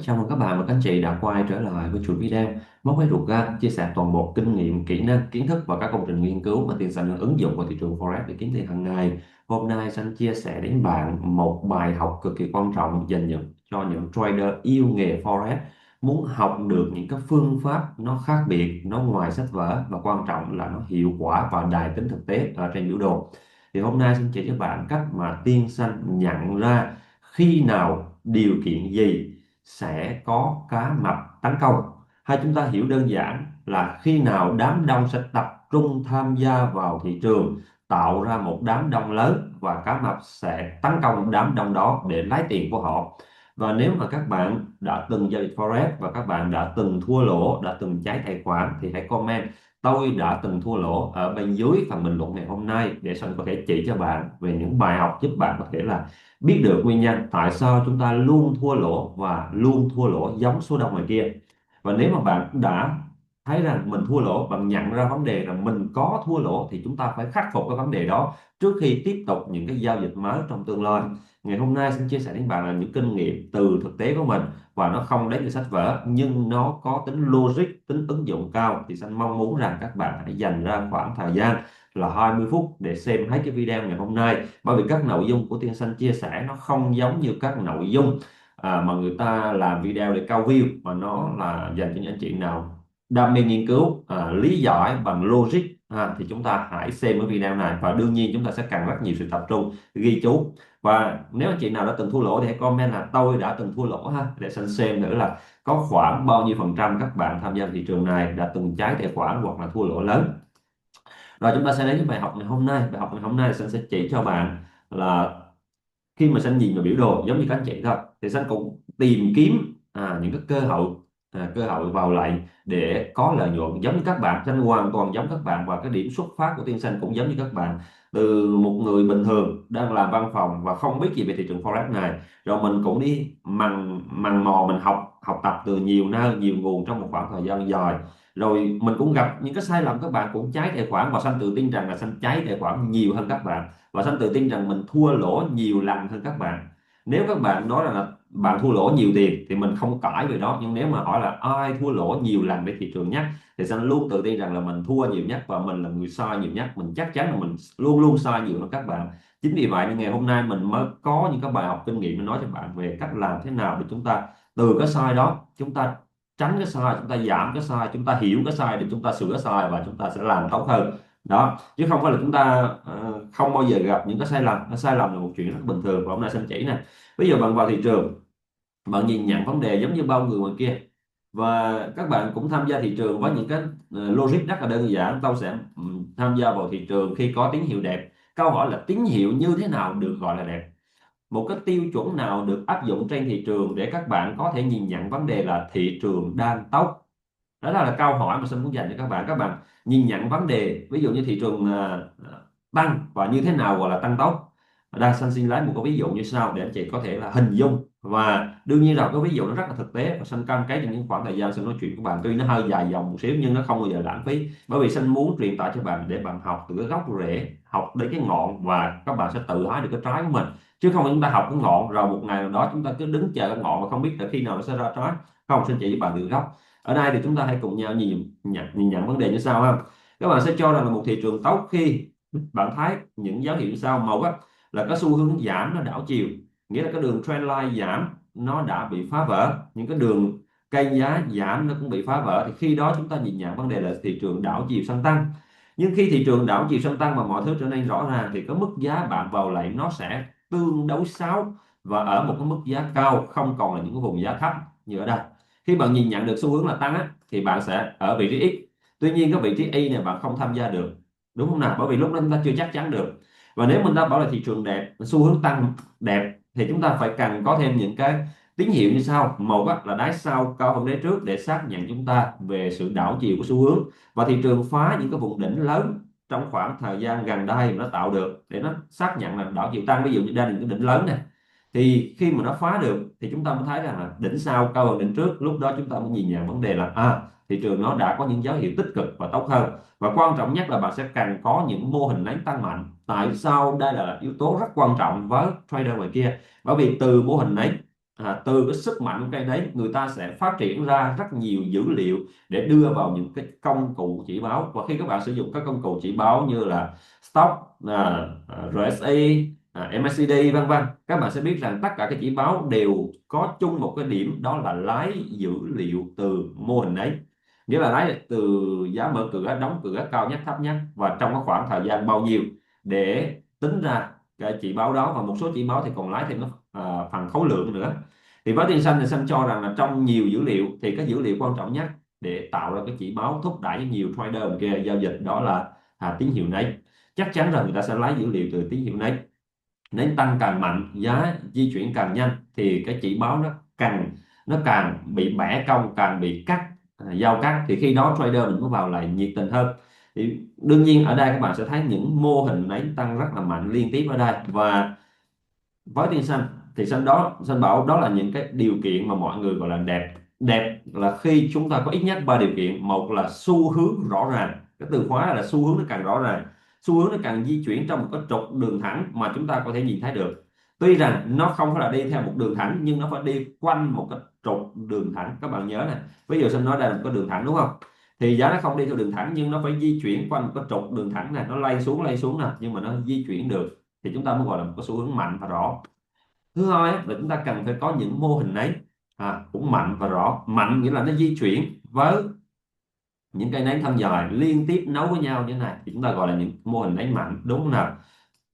Chào mừng các bạn và các anh chị đã quay trở lại với chuỗi video Móc Máy Rút Ra, chia sẻ toàn bộ kinh nghiệm, kỹ năng, kiến thức và các công trình nghiên cứu mà Tiền Xanh ứng dụng vào thị trường Forex để kiếm tiền hàng ngày. Hôm nay Xanh chia sẻ đến bạn một bài học cực kỳ quan trọng dành cho những trader yêu nghề Forex, muốn học được những cái phương pháp nó khác biệt, nó ngoài sách vở và quan trọng là nó hiệu quả và đầy tính thực tế ở trên biểu đồ. Thì hôm nay xin chỉ cho bạn cách mà Tiên Xanh nhận ra khi nào, điều kiện gì sẽ có cá mập tấn công, hay chúng ta hiểu đơn giản là khi nào đám đông sẽ tập trung tham gia vào thị trường, tạo ra một đám đông lớn và cá mập sẽ tấn công đám đông đó để lấy tiền của họ. Và nếu mà các bạn đã từng giao dịch Forex và các bạn đã từng thua lỗ, đã từng cháy tài khoản thì hãy comment tôi đã từng thua lỗ ở bên dưới phần bình luận ngày hôm nay, để Sơn có thể chỉ cho bạn về những bài học giúp bạn có thể là biết được nguyên nhân tại sao chúng ta luôn thua lỗ và luôn thua lỗ giống số đông ngoài kia. Và nếu mà bạn đã thấy rằng mình thua lỗ, bạn nhận ra vấn đề rằng mình có thua lỗ, thì chúng ta phải khắc phục cái vấn đề đó trước khi tiếp tục những cái giao dịch mới trong tương lai. Ngày hôm nay xin chia sẻ đến bạn là những kinh nghiệm từ thực tế của mình, và nó không đến từ sách vở nhưng nó có tính logic, tính ứng dụng cao. Thì xin mong muốn rằng các bạn hãy dành ra khoảng thời gian là 20 phút để xem hết cái video ngày hôm nay, bởi vì các nội dung của Tiên Xanh chia sẻ nó không giống như các nội dung mà người ta làm video để câu view, mà nó là dành cho những anh chị nào đam mê nghiên cứu, lý giải bằng logic. Thì chúng ta hãy xem cái video này, và đương nhiên chúng ta sẽ cần rất nhiều sự tập trung ghi chú. Và nếu anh chị nào đã từng thua lỗ thì hãy comment là tôi đã từng thua lỗ để xem thử là có khoảng bao nhiêu phần trăm các bạn tham gia thị trường này đã từng cháy tài khoản hoặc là thua lỗ lớn. Rồi chúng ta sẽ đến với bài học ngày hôm nay. Bài học ngày hôm nay Sơn sẽ chỉ cho bạn là khi mà Sơn nhìn vào biểu đồ giống như các anh chị thôi, thì Sơn cũng tìm kiếm những cái cơ hội vào lệnh để có lợi nhuận giống như các bạn. Sơn hoàn toàn giống các bạn, và cái điểm xuất phát của Tiên Sơn cũng giống như các bạn, từ một người bình thường đang làm văn phòng và không biết gì về thị trường Forex này, rồi mình cũng đi mằn mằn mò, mình học tập từ nhiều nơi, nhiều nguồn trong một khoảng thời gian dài, rồi mình cũng gặp những cái sai lầm, các bạn cũng cháy tài khoản, và Sơn tự tin rằng là Sơn cháy tài khoản nhiều hơn các bạn, và Sơn tự tin rằng mình thua lỗ nhiều lần hơn các bạn. Nếu các bạn nói rằng là bạn thua lỗ nhiều tiền thì mình không cãi về đó, nhưng nếu mà hỏi là ai thua lỗ nhiều lần với thị trường nhất, thì Sơn luôn tự tin rằng là mình thua nhiều nhất và mình là người sai nhiều nhất. Mình chắc chắn là mình luôn luôn sai nhiều hơn các bạn. Chính vì vậy nên ngày hôm nay mình mới có những cái bài học kinh nghiệm để nói cho bạn về cách làm thế nào để chúng ta từ cái sai đó chúng ta tránh cái sai, chúng ta giảm cái sai, chúng ta hiểu cái sai để chúng ta sửa sai và chúng ta sẽ làm tốt hơn. Đó, chứ không phải là chúng ta không bao giờ gặp những cái sai lầm. Cái sai lầm là một chuyện rất bình thường, và hôm nay xin chỉ này. Ví dụ bạn vào thị trường, bạn nhìn nhận vấn đề giống như bao người ngoài kia, và các bạn cũng tham gia thị trường với những cái logic rất là đơn giản. Tôi sẽ tham gia vào thị trường khi có tín hiệu đẹp. Câu hỏi là tín hiệu như thế nào được gọi là đẹp? Một cái tiêu chuẩn nào được áp dụng trên thị trường để các bạn có thể nhìn nhận vấn đề là thị trường đang tốt? Đó là câu hỏi mà Sơn muốn dành cho các bạn. Các bạn nhìn nhận vấn đề, ví dụ như thị trường tăng, và như thế nào gọi là tăng tốt. Ở đây Sơn xin lấy một cái ví dụ như sau để anh chị có thể là hình dung, và đương nhiên là cái ví dụ nó rất là thực tế, và Sơn cam kết trong những khoảng thời gian Sơn nói chuyện của bạn tuy nó hơi dài dòng một xíu nhưng nó không bao giờ lãng phí, bởi vì Sơn muốn truyền tải cho bạn để bạn học từ cái gốc rễ, học đến cái ngọn, và các bạn sẽ tự hái được cái trái của mình. Chứ không phải chúng ta học cái ngọn rồi một ngày nào đó chúng ta cứ đứng chờ cái ngọn mà không biết là khi nào nó sẽ ra trái. Không, Sơn chỉ cho bạn từ gốc. Ở đây thì chúng ta hãy cùng nhau nhìn nhận vấn đề như sau ha. Các bạn sẽ cho rằng là một thị trường tốt khi bạn thấy những dấu hiệu như sau. Một là cái xu hướng giảm nó đảo chiều, nghĩa là cái đường trendline giảm nó đã bị phá vỡ, những cái đường cây giá giảm nó cũng bị phá vỡ, thì khi đó chúng ta nhìn nhận vấn đề là thị trường đảo chiều sang tăng. Nhưng khi thị trường đảo chiều sang tăng mà mọi thứ trở nên rõ ràng, thì cái mức giá bạn vào lại nó sẽ tương đối xấu, và ở một cái mức giá cao, không còn là những cái vùng giá thấp như ở đây. Khi bạn nhìn nhận được xu hướng là tăng thì bạn sẽ ở vị trí X. Tuy nhiên cái vị trí Y này bạn không tham gia được, đúng không nào? Bởi vì lúc đó chúng ta chưa chắc chắn được. Và nếu mình đã bảo là thị trường đẹp, xu hướng tăng đẹp, thì chúng ta phải cần có thêm những cái tín hiệu như sau. Một là đáy sau cao hơn đáy trước để xác nhận chúng ta về sự đảo chiều của xu hướng, và thị trường phá những cái vùng đỉnh lớn trong khoảng thời gian gần đây mà nó tạo được để nó xác nhận là đảo chiều tăng. Ví dụ như đây là những cái đỉnh lớn này, thì khi mà nó phá được thì chúng ta mới thấy rằng là đỉnh sau cao hơn đỉnh trước. Lúc đó chúng ta mới nhìn nhận vấn đề là thị trường nó đã có những dấu hiệu tích cực và tốt hơn. Và quan trọng nhất là bạn sẽ cần có những mô hình nến tăng mạnh. Tại sao đây là yếu tố rất quan trọng với trader ngoài kia? Bởi vì từ mô hình nến từ cái sức mạnh của cây nến, người ta sẽ phát triển ra rất nhiều dữ liệu để đưa vào những cái công cụ chỉ báo. Và khi các bạn sử dụng các công cụ chỉ báo như là stock, RSI, MACD vân vân, các bạn sẽ biết rằng tất cả các chỉ báo đều có chung một cái điểm, đó là lấy dữ liệu từ mô hình ấy, nghĩa là lấy từ giá mở cửa, đóng cửa, cao nhất, thấp nhất và trong cái khoảng thời gian bao nhiêu để tính ra cái chỉ báo đó. Và một số chỉ báo thì còn lấy thêm nó phần khối lượng nữa. Thì với Tiên Xanh thì Xanh cho rằng là trong nhiều dữ liệu thì cái dữ liệu quan trọng nhất để tạo ra cái chỉ báo thúc đẩy nhiều trader kia giao dịch, đó là tín hiệu nấy. Chắc chắn rằng người ta sẽ lấy dữ liệu từ tín hiệu nấy. Nến tăng càng mạnh, giá di chuyển càng nhanh, thì cái chỉ báo nó càng bị bẻ cong, càng bị cắt, giao cắt, thì khi đó trader mình có vào lại nhiệt tình hơn. Thì đương nhiên ở đây các bạn sẽ thấy những mô hình nến tăng rất là mạnh liên tiếp ở đây. Và với tiên xanh thì xanh bảo đó là những cái điều kiện mà mọi người gọi là đẹp. Đẹp là khi chúng ta có ít nhất ba điều kiện. Một là xu hướng rõ ràng, cái từ khóa là xu hướng nó càng rõ ràng, xu hướng nó càng di chuyển trong một cái trục đường thẳng mà chúng ta có thể nhìn thấy được. Tuy rằng nó không phải là đi theo một đường thẳng, nhưng nó phải đi quanh một cái trục đường thẳng. Các bạn nhớ này, ví dụ xanh nói đây là một cái đường thẳng đúng không, thì giá nó không đi theo đường thẳng nhưng nó phải di chuyển quanh một cái trục đường thẳng này, nó lay xuống nè, nhưng mà nó di chuyển được, thì chúng ta mới gọi là một cái xu hướng mạnh và rõ. Thứ hai là chúng ta cần phải có những mô hình ấy cũng mạnh và rõ. Mạnh nghĩa là nó di chuyển với những cây nến thân dài liên tiếp nối với nhau như thế này, thì chúng ta gọi là những mô hình nến mạnh, đúng không nào?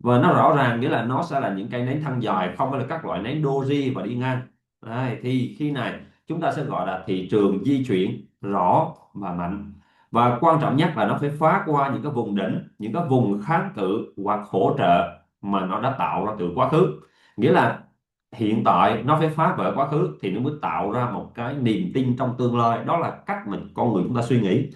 Và nó rõ ràng nghĩa là nó sẽ là những cây nến thân dài, không phải là các loại nến doji và đi ngang. Đây, thì khi này chúng ta sẽ gọi là thị trường di chuyển rõ và mạnh. Và quan trọng nhất là nó phải phá qua những cái vùng đỉnh, những cái vùng kháng cự hoặc hỗ trợ mà nó đã tạo ra từ quá khứ. Nghĩa là hiện tại nó phải phá vỡ quá khứ thì nó mới tạo ra một cái niềm tin trong tương lai. Đó là cách mình con người chúng ta suy nghĩ.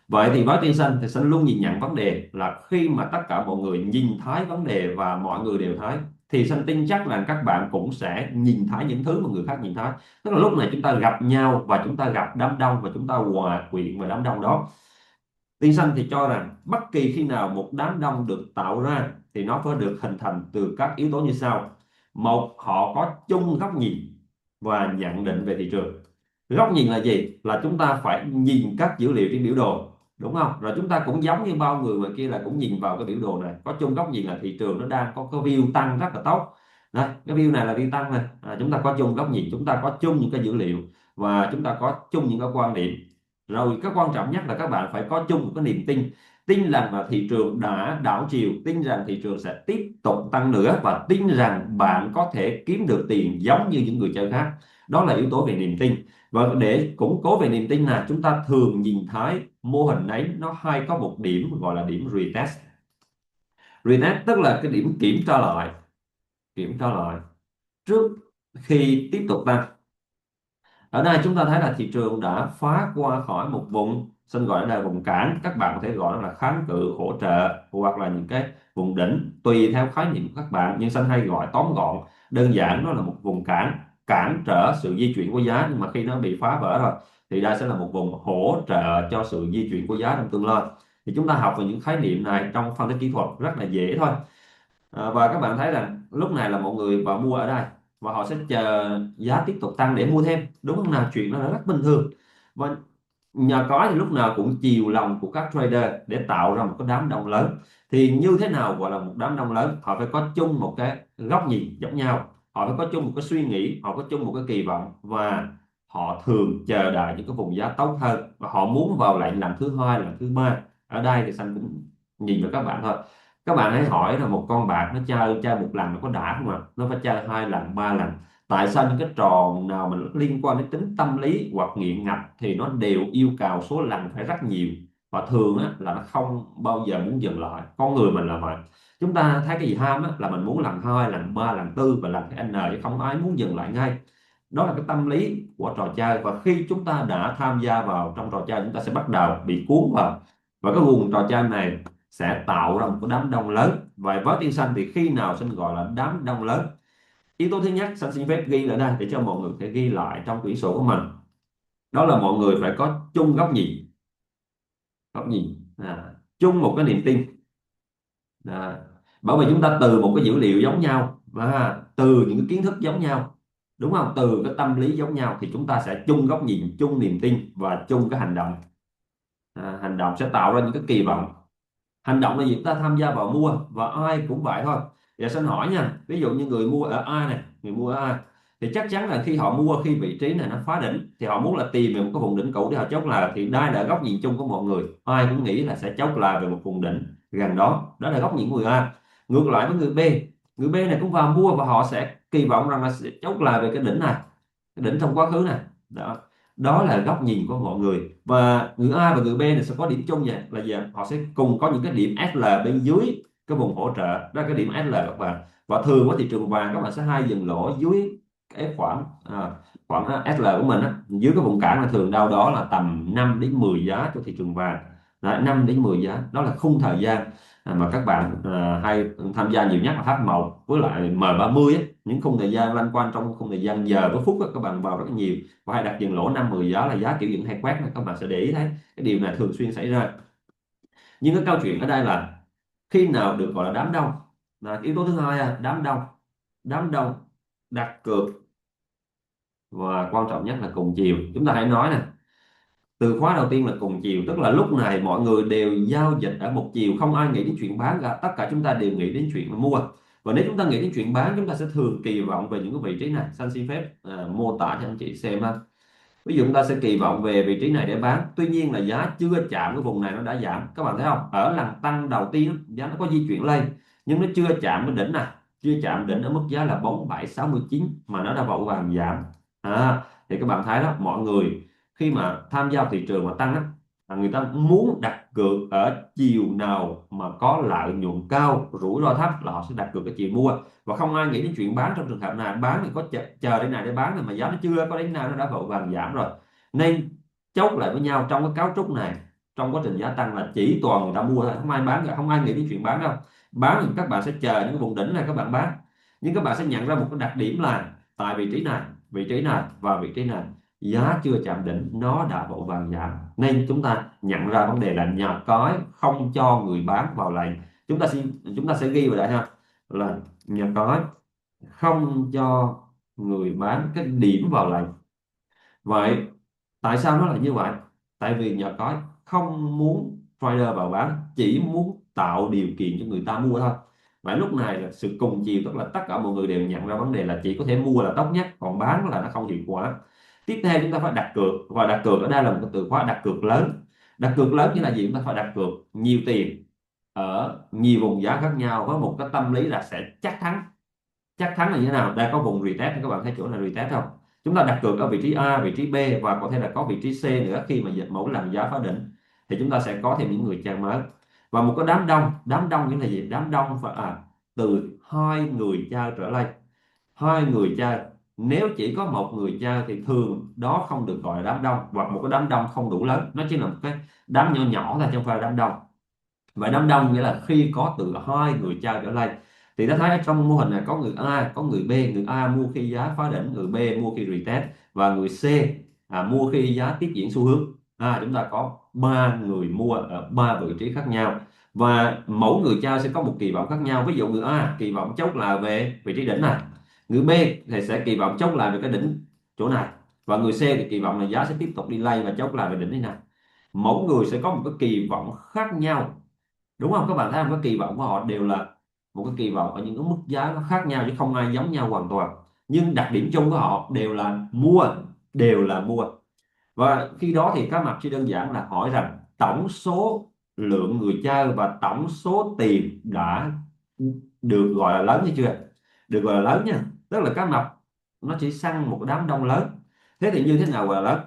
Vậy thì với Tiên Xanh thì Xanh luôn nhìn nhận vấn đề là khi mà tất cả mọi người nhìn thấy vấn đề và mọi người đều thấy, thì Xanh tin chắc là các bạn cũng sẽ nhìn thấy những thứ mà người khác nhìn thấy. Tức là lúc này chúng ta gặp nhau và chúng ta gặp đám đông và chúng ta hòa quyện vào đám đông đó. Tiên Xanh thì cho rằng bất kỳ khi nào một đám đông được tạo ra thì nó phải được hình thành từ các yếu tố như sau. Một, họ có chung góc nhìn và nhận định về thị trường. Góc nhìn là gì? Là chúng ta phải nhìn các dữ liệu trên biểu đồ, đúng không? Rồi chúng ta cũng giống như bao người ngoài kia là cũng nhìn vào cái biểu đồ này, có chung góc nhìn là thị trường nó đang có cái view tăng rất là tốt. Đây, cái view này là view tăng này. Chúng ta có chung góc nhìn, chúng ta có chung những cái dữ liệu và chúng ta có chung những cái quan điểm. Rồi cái quan trọng nhất là các bạn phải có chung một cái niềm tin. Tin rằng là thị trường đã đảo chiều, tin rằng thị trường sẽ tiếp tục tăng nữa, và tin rằng bạn có thể kiếm được tiền giống như những người chơi khác. Đó là yếu tố về niềm tin. Và để củng cố về niềm tin này, chúng ta thường nhìn thấy mô hình ấy nó hay có một điểm gọi là điểm retest. Retest tức là cái điểm kiểm tra lại trước khi tiếp tục tăng. Ở đây chúng ta thấy là thị trường đã phá qua khỏi một vùng, xin gọi là vùng cản, các bạn có thể gọi nó là kháng cự, hỗ trợ hoặc là những cái vùng đỉnh tùy theo khái niệm của các bạn, nhưng xin hay gọi tóm gọn đơn giản nó là một vùng cản, cản trở sự di chuyển của giá. Nhưng mà khi nó bị phá vỡ rồi thì đây sẽ là một vùng hỗ trợ cho sự di chuyển của giá trong tương lai. Thì chúng ta học về những khái niệm này trong phân tích kỹ thuật rất là dễ thôi. Và các bạn thấy rằng lúc này là mọi người vào mua ở đây và họ sẽ chờ giá tiếp tục tăng để mua thêm, đúng không nào? Chuyện đó là rất bình thường. Và nhờ có thì lúc nào cũng chiều lòng của các trader để tạo ra một cái đám đông lớn. Thì như thế nào gọi là một đám đông lớn? Họ phải có chung một cái góc nhìn giống nhau, họ phải có chung một cái suy nghĩ, họ có chung một cái kỳ vọng, và họ thường chờ đợi những cái vùng giá tốt hơn và họ muốn vào lệnh lần thứ hai, lần thứ ba. Ở đây thì Xanh cũng nhìn vào các bạn thôi. Các bạn hãy hỏi là một con bạc nó chơi một lần nó có đã không ạ? Nó phải chơi hai lần, ba lần. Tại sao những cái trò nào mà liên quan đến tính tâm lý hoặc nghiện ngập thì nó đều yêu cầu số lần phải rất nhiều, và thường á, là nó không bao giờ muốn dừng lại. Con người mình là vậy. Chúng ta thấy cái gì ham á, là mình muốn lần hai, lần ba, lần tư và lần cái n, chứ không ai muốn dừng lại ngay. Đó là cái tâm lý của trò chơi, và khi chúng ta đã tham gia vào trong trò chơi, chúng ta sẽ bắt đầu bị cuốn vào, và cái guồng trò chơi này sẽ tạo ra một cái đám đông lớn. Và với Tiên Xanh thì khi nào Xanh gọi là đám đông lớn? Yếu tố thứ nhất, Xanh xin phép ghi lại đây để cho mọi người thể ghi lại trong quyển sổ của mình. Đó là mọi người phải có chung góc nhìn, chung một cái niềm tin. Bởi vì chúng ta từ một cái dữ liệu giống nhau và từ những cái kiến thức giống nhau, đúng không? Từ cái tâm lý giống nhau thì chúng ta sẽ chung góc nhìn, chung niềm tin và chung cái hành động. Hành động sẽ tạo ra những cái kỳ vọng. Hành động là gì? Chúng ta tham gia vào mua, và ai cũng vậy thôi. Giờ xin hỏi nha, ví dụ như người mua ở A này, người mua ở A thì chắc chắn là khi họ mua, khi vị trí này nó phá đỉnh thì họ muốn là tìm về một cái vùng đỉnh cũ để họ chốt lời. Thì đây là góc nhìn chung của mọi người, ai cũng nghĩ là sẽ chốt lời về một vùng đỉnh gần đó, đó là góc nhìn của người A. Ngược lại với người B, người B này cũng vào mua và họ sẽ kỳ vọng rằng là sẽ chốt lời về cái đỉnh này, cái đỉnh trong quá khứ này. Đó, đó là góc nhìn của mọi người. Và người A và người B này sẽ có điểm chung vậy là gì? Họ sẽ cùng có những cái điểm SL bên dưới cái vùng hỗ trợ, đó là cái điểm SL các bạn. Và thường với thị trường vàng các bạn sẽ hay dừng lỗ dưới cái khoảng khoảng SL của mình á, dưới cái vùng cản là thường đâu đó là tầm 5 đến 10 giá cho thị trường vàng. Đấy, 5 đến 10 giá đó là khung thời gian mà các bạn hay tham gia nhiều nhất là H1 với lại M30 á. Những khung thời gian loanh quanh trong khung thời gian giờ với phút á, các bạn vào rất là nhiều và hay đặt dừng lỗ 5-10 giá là giá kiểu dựng hay quét này, các bạn sẽ để ý thấy cái điều này thường xuyên xảy ra. Nhưng cái câu chuyện ở đây là khi nào được gọi là đám đông, là yếu tố thứ hai đám đông. Đám đông đặt cược và quan trọng nhất là cùng chiều. Chúng ta hãy nói nè, từ khóa đầu tiên là cùng chiều, tức là lúc này mọi người đều giao dịch ở một chiều, không ai nghĩ đến chuyện bán cả, tất cả chúng ta đều nghĩ đến chuyện mua. Và nếu chúng ta nghĩ đến chuyện bán, chúng ta sẽ thường kỳ vọng về những cái vị trí này. San xin phép mô tả cho anh chị xem ha. Ví dụ chúng ta sẽ kỳ vọng về vị trí này để bán, tuy nhiên là giá chưa chạm cái vùng này nó đã giảm, các bạn thấy không? Ở lần tăng đầu tiên giá nó có di chuyển lên nhưng nó chưa chạm cái đỉnh này, chưa chạm đỉnh ở mức giá là 4769 mà nó đã vội vàng giảm. Thì các bạn thấy đó, mọi người khi mà tham gia thị trường mà tăng á, là người ta muốn đặt cược ở chiều nào mà có lợi nhuận cao, rủi ro thấp là họ sẽ đặt cược cái chiều mua, và không ai nghĩ đến chuyện bán. Trong trường hợp này bán thì có chờ đến này để bán, mà giá nó chưa có đến nào nó đã vội vàng giảm rồi. Nên chốt lại với nhau trong cái cấu trúc này, trong quá trình giá tăng là chỉ toàn người ta mua thôi, không ai bán cả, không ai nghĩ đến chuyện bán đâu. Bán thì các bạn sẽ chờ những cái vùng đỉnh này các bạn bán, nhưng các bạn sẽ nhận ra một cái đặc điểm là tại vị trí này, vị trí này và vị trí này giá chưa chạm đỉnh nó đã vội vàng giảm. Nên chúng ta nhận ra vấn đề là nhà cái không cho người bán vào lệnh. Chúng ta sẽ ghi vào đây ha, là nhà cái không cho người bán cái điểm vào lệnh. Vậy tại sao nó lại như vậy? Tại vì nhà cái không muốn trader vào bán, chỉ muốn tạo điều kiện cho người ta mua thôi. Và lúc này là sự cùng chiều, tức là tất cả mọi người đều nhận ra vấn đề là chỉ có thể mua là tốt nhất, còn bán là nó không hiệu quả. Tiếp theo chúng ta phải đặt cược, và đặt cược ở đây là một cái từ khóa đặt cược lớn. Đặt cược lớn như là gì? Chúng ta phải đặt cược nhiều tiền ở nhiều vùng giá khác nhau với một cái tâm lý là sẽ chắc thắng. Chắc thắng là như thế nào? Đây có vùng retest, các bạn thấy chỗ là retest không? Chúng ta đặt cược ở vị trí A, vị trí B và có thể là có vị trí C nữa. Khi mà mỗi lần giá phá đỉnh thì chúng ta sẽ có thêm những người chơi mới. Và một cái đám đông nghĩa là gì? Đám đông phải từ hai người chơi trở lên. Hai người chơi, nếu chỉ có một người chơi thì thường đó không được gọi là đám đông, hoặc một cái đám đông không đủ lớn, nó chỉ là một cái đám nhỏ nhỏ thôi chứ không phải là đám đông. Và đám đông nghĩa là khi có từ hai người chơi trở lên. Thì ta thấy trong mô hình này có người A, có người B. Người A mua khi giá phá đỉnh, người B mua khi retest, và người C mua khi giá tiếp diễn xu hướng. Chúng ta có ba người mua ở ba vị trí khác nhau, và mỗi người chơi sẽ có một kỳ vọng khác nhau. Ví dụ người A kỳ vọng chốt là về vị trí đỉnh này, người B thì sẽ kỳ vọng chốt là về cái đỉnh chỗ này, và người C thì kỳ vọng là giá sẽ tiếp tục đi lên và chốt là về đỉnh này. Mỗi người sẽ có một cái kỳ vọng khác nhau, đúng không? Các bạn thấy không? Cái kỳ vọng của họ đều là một cái kỳ vọng ở những cái mức giá nó khác nhau chứ không ai giống nhau hoàn toàn. Nhưng đặc điểm chung của họ đều là mua, đều là mua. Và khi đó thì các mặt chỉ đơn giản là hỏi rằng tổng số lượng người chơi và tổng số tiền đã được gọi là lớn hay chưa? Được gọi là lớn nha, tức là các mặt nó chỉ săn một đám đông lớn. Thế thì như thế nào gọi là lớn?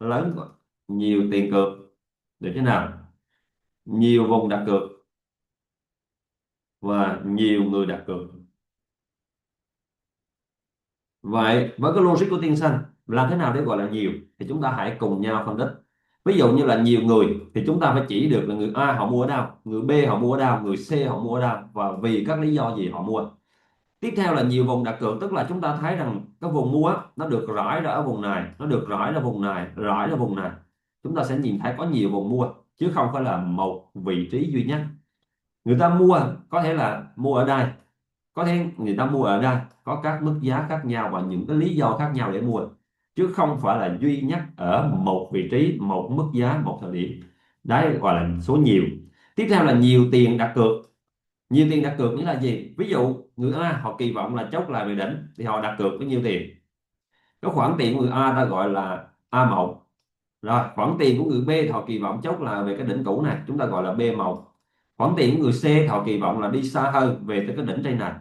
Lớn nhiều tiền cược, được thế nào? Nhiều vùng đặt cược và nhiều người đặt cược. Vậy với cái logic của Tiên Xanh, làm thế nào để gọi là nhiều? Thì chúng ta hãy cùng nhau phân tích. Ví dụ như là nhiều người thì chúng ta phải chỉ được là người A họ mua ở đâu, người B họ mua ở đâu, người C họ mua ở đâu và vì các lý do gì họ mua. Tiếp theo là nhiều vùng đặt cược, tức là chúng ta thấy rằng cái vùng mua nó được rải ra ở vùng này, nó được rải ra vùng này, rải ra vùng này. Chúng ta sẽ nhìn thấy có nhiều vùng mua chứ không phải là một vị trí duy nhất. Người ta mua có thể là mua ở đây, có thể người ta mua ở đây có các mức giá khác nhau và những cái lý do khác nhau để mua, chứ không phải là duy nhất ở một vị trí, một mức giá, một thời điểm. Đấy gọi là số nhiều. Tiếp theo là nhiều tiền đặt cược. Nhiều tiền đặt cược nghĩa là gì? Ví dụ người A họ kỳ vọng là chốt lại về đỉnh thì họ đặt cược với nhiêu tiền. Cái khoản tiền của người A ta gọi là A1. Rồi khoản tiền của người B thì họ kỳ vọng chốt là về cái đỉnh cũ này, chúng ta gọi là B1. Khoản tiền của người C thì họ kỳ vọng là đi xa hơn về tới cái đỉnh trên này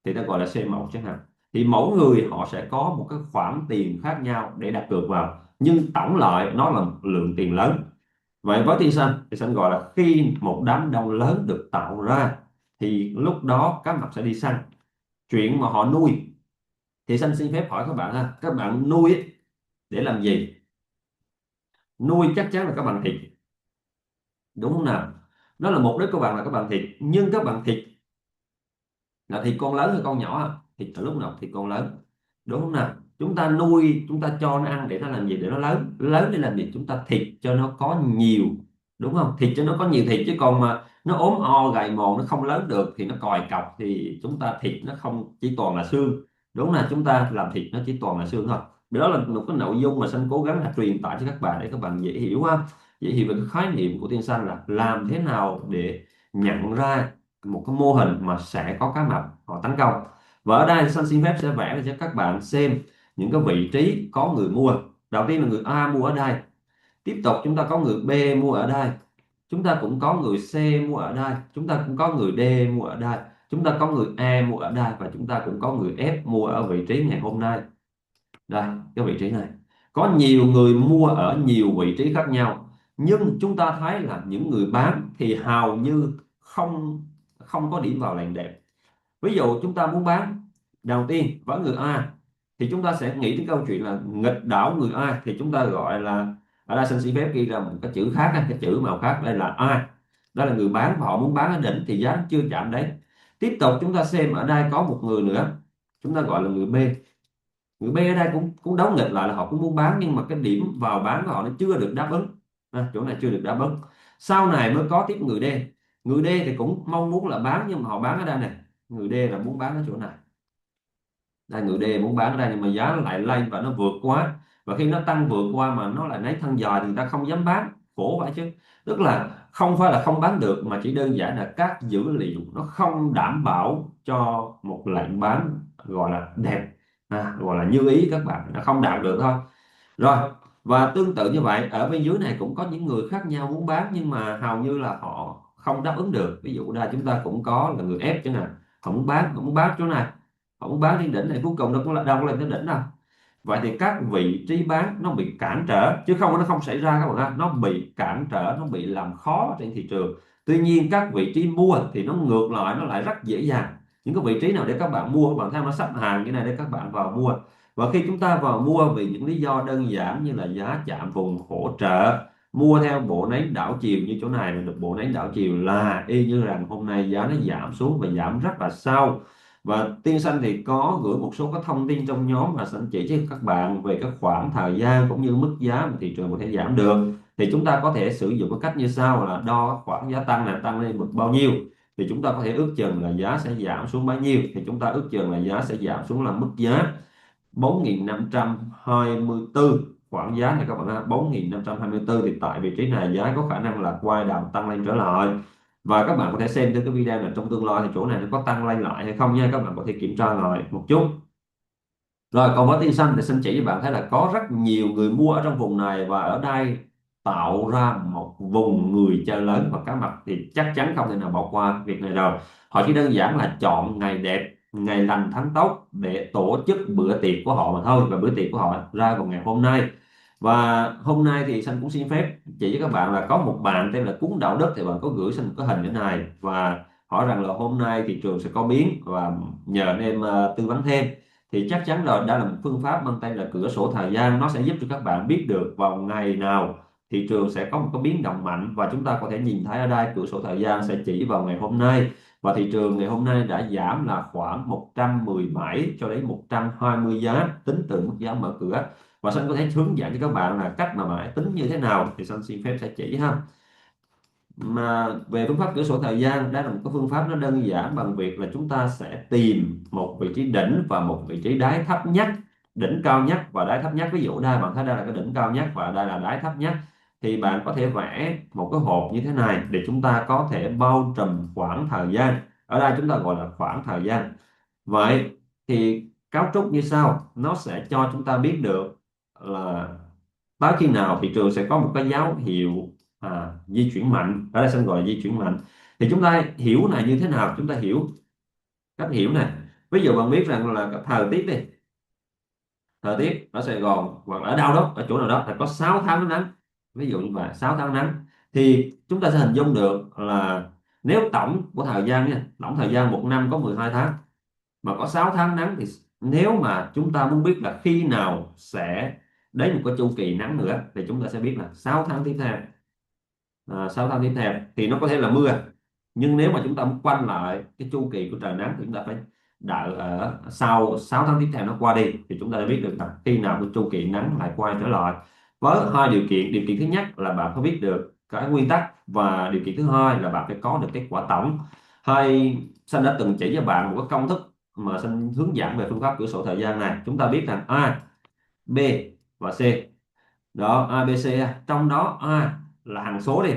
thì ta gọi là C1 chẳng hạn. Thì mỗi người họ sẽ có một cái khoản tiền khác nhau để đặt cược vào, nhưng tổng lại nó là một lượng tiền lớn. Vậy với Tiên Xanh thì Xanh gọi là khi một đám đông lớn được tạo ra thì lúc đó các mặt sẽ đi săn. Chuyện mà họ nuôi thì Xanh xin phép hỏi các bạn ha, các bạn nuôi ấy, để làm gì? Nuôi chắc chắn là các bạn thịt, đúng không nào? Đó là mục đích của bạn là các bạn thịt, nhưng các bạn thịt là thịt con lớn hay con nhỏ à? Thịt là lúc nào thịt con lớn, đúng không nào? Chúng ta nuôi, chúng ta cho nó ăn để nó làm gì? Để nó lớn. Lớn để làm gì? Chúng ta thịt cho nó có nhiều, đúng không? Thịt cho nó có nhiều thịt, chứ còn mà nó ốm o gầy mòn nó không lớn được thì nó còi cọc, thì chúng ta thịt nó không chỉ toàn là xương, đúng không nào? Chúng ta làm thịt nó chỉ toàn là xương thôi. Đó là một cái nội dung mà Sanh cố gắng là truyền tải cho các bạn để các bạn dễ hiểu ha, dễ hiểu về cái khái niệm của Tiên Xanh là làm thế nào để nhận ra một cái mô hình mà sẽ có cá mập họ tấn công. Và ở đây Sanh xin phép sẽ vẽ ra cho các bạn xem những cái vị trí có người mua. Đầu tiên là người A mua ở đây, tiếp tục chúng ta có người B mua ở đây, chúng ta cũng có người C mua ở đây, chúng ta cũng có người D mua ở đây, chúng ta có người E mua ở đây, và chúng ta cũng có người F mua ở vị trí ngày hôm nay. Đây cái vị trí này có nhiều người mua ở nhiều vị trí khác nhau, nhưng chúng ta thấy là những người bán thì hầu như không không có điểm vào lệnh đẹp. Ví dụ chúng ta muốn bán đầu tiên với người A thì chúng ta sẽ nghĩ đến câu chuyện là nghịch đảo người A, thì chúng ta gọi là, ở đây xin phép ghi ra một cái chữ khác, cái chữ màu khác, đây là A. Đó là người bán và họ muốn bán ở đỉnh thì giá chưa chạm đấy. Tiếp tục chúng ta xem ở đây có một người nữa, chúng ta gọi là người B. Người B ở đây cũng cũng đấu nghịch lại là họ cũng muốn bán, nhưng mà cái điểm vào bán của họ nó chưa được đáp ứng. Chỗ này chưa được đáp ứng. Sau này mới có tiếp người D. Người D thì cũng mong muốn là bán, nhưng mà họ bán ở đây này. Người D là muốn bán ở chỗ này. Đây người D muốn bán ở đây nhưng mà giá nó lại lên và nó vượt quá, và khi nó tăng vượt qua mà nó lại lấy thân giò thì người ta không dám bán, khổ vậy chứ. Tức là không phải là không bán được, mà chỉ đơn giản là các dữ liệu nó không đảm bảo cho một lệnh bán gọi là đẹp, gọi là như ý các bạn, nó không đạt được thôi. Rồi, và tương tự như vậy ở bên dưới này cũng có những người khác nhau muốn bán, nhưng mà hầu như là họ không đáp ứng được. Ví dụ đây chúng ta cũng có là người F chứ nè, họ muốn bán chỗ này, họ muốn bán lên đỉnh này, cuối cùng nó cũng là đâu có lên tới đỉnh đâu. Vậy thì các vị trí bán nó bị cản trở, chứ không nó không xảy ra các bạn ạ, nó bị cản trở, nó bị làm khó trên thị trường. Tuy nhiên các vị trí mua thì nó ngược lại, nó lại rất dễ dàng. Những cái vị trí nào để các bạn mua, các bạn thấy nó sắp hàng như này để các bạn vào mua. Và khi chúng ta vào mua vì những lý do đơn giản như là giá chạm vùng hỗ trợ, mua theo bộ nến đảo chiều như chỗ này, được bộ nến đảo chiều là y như rằng hôm nay giá nó giảm xuống và giảm rất là sâu. Và Tiên Xanh thì có gửi một số các thông tin trong nhóm và Xanh chỉ cho các bạn về các khoảng thời gian cũng như mức giá mà thị trường có thể giảm được. Thì chúng ta có thể sử dụng cái cách như sau là đo khoảng giá tăng này, tăng lên được bao nhiêu thì chúng ta có thể ước chừng là giá sẽ giảm xuống bao nhiêu, thì chúng ta ước chừng là giá sẽ giảm xuống là mức giá 4.524. Khoảng giá này các bạn ha, 4.524 thì tại vị trí này giá có khả năng là quay đầu tăng lên trở lại. Và các bạn có thể xem trên cái video này trong tương lai thì chỗ này nó có tăng lên lại hay không nha, các bạn có thể kiểm tra lại một chút. Rồi còn với tiên xanh thì xin chỉ cho bạn thấy là có rất nhiều người mua ở trong vùng này, và ở đây tạo ra một vùng người chơi lớn và cá mập thì chắc chắn không thể nào bỏ qua việc này rồi. Họ chỉ đơn giản là chọn ngày đẹp, ngày lành tháng tốt để tổ chức bữa tiệc của họ mà thôi, và bữa tiệc của họ ra vào ngày hôm nay. Và hôm nay thì Sanh cũng xin phép chỉ với các bạn là có một bạn tên là Cúng Đạo Đức, thì bạn có gửi Sanh một cái hình như thế này và hỏi rằng là hôm nay thị trường sẽ có biến và nhờ anh em tư vấn thêm. Thì chắc chắn rồi, đây là một phương pháp mang tên là cửa sổ thời gian, nó sẽ giúp cho các bạn biết được vào ngày nào thị trường sẽ có một cái biến động mạnh, và chúng ta có thể nhìn thấy ở đây cửa sổ thời gian sẽ chỉ vào ngày hôm nay, và thị trường ngày hôm nay đã giảm là khoảng 117 cho đến 120 giá tính từ mức giá mở cửa. Và Sanh có thể hướng dẫn cho các bạn là cách mà mã tính như thế nào thì Sanh xin phép sẽ chỉ ha. Mà về phương pháp cửa sổ thời gian, đây là một cái phương pháp nó đơn giản bằng việc là chúng ta sẽ tìm một vị trí đỉnh và một vị trí đáy thấp nhất, đỉnh cao nhất và đáy thấp nhất. Ví dụ đây bạn thấy đây là cái đỉnh cao nhất và đây là đáy thấp nhất, thì bạn có thể vẽ một cái hộp như thế này để chúng ta có thể bao trùm khoảng thời gian. Ở đây chúng ta gọi là khoảng thời gian. Vậy thì cấu trúc như sau, nó sẽ cho chúng ta biết được là tới khi nào thị trường sẽ có một cái dấu hiệu di chuyển mạnh. Ở đây sẽ gọi là di chuyển mạnh. Thì chúng ta hiểu này như thế nào? Chúng ta hiểu cách hiểu này. Ví dụ bạn biết rằng là cái thời tiết đi, thời tiết ở Sài Gòn hoặc ở đâu đó, ở chỗ nào đó là có 6 tháng nắng, ví dụ như vậy, 6 tháng nắng, thì chúng ta sẽ hình dung được là nếu tổng của thời gian nha, tổng thời gian một năm có 12 tháng mà có 6 tháng nắng, thì nếu mà chúng ta muốn biết là khi nào sẽ đến một cái chu kỳ nắng nữa thì chúng ta sẽ biết là 6 tháng tiếp theo. 6 tháng tiếp theo thì nó có thể là mưa, nhưng nếu mà chúng ta muốn quanh lại cái chu kỳ của trời nắng thì chúng ta phải đợi ở sau 6 tháng tiếp theo nó qua đi thì chúng ta đã biết được là khi nào cái chu kỳ nắng lại quay trở lại. Với hai điều kiện, điều kiện thứ nhất là bạn phải biết được cái nguyên tắc, và điều kiện thứ hai là bạn phải có được kết quả tổng. Hay Sanh đã từng chỉ cho bạn một cái công thức mà Sanh hướng dẫn về phương pháp cửa sổ thời gian này. Chúng ta biết rằng A, B và C, đó A B C, trong đó A là hằng số đi,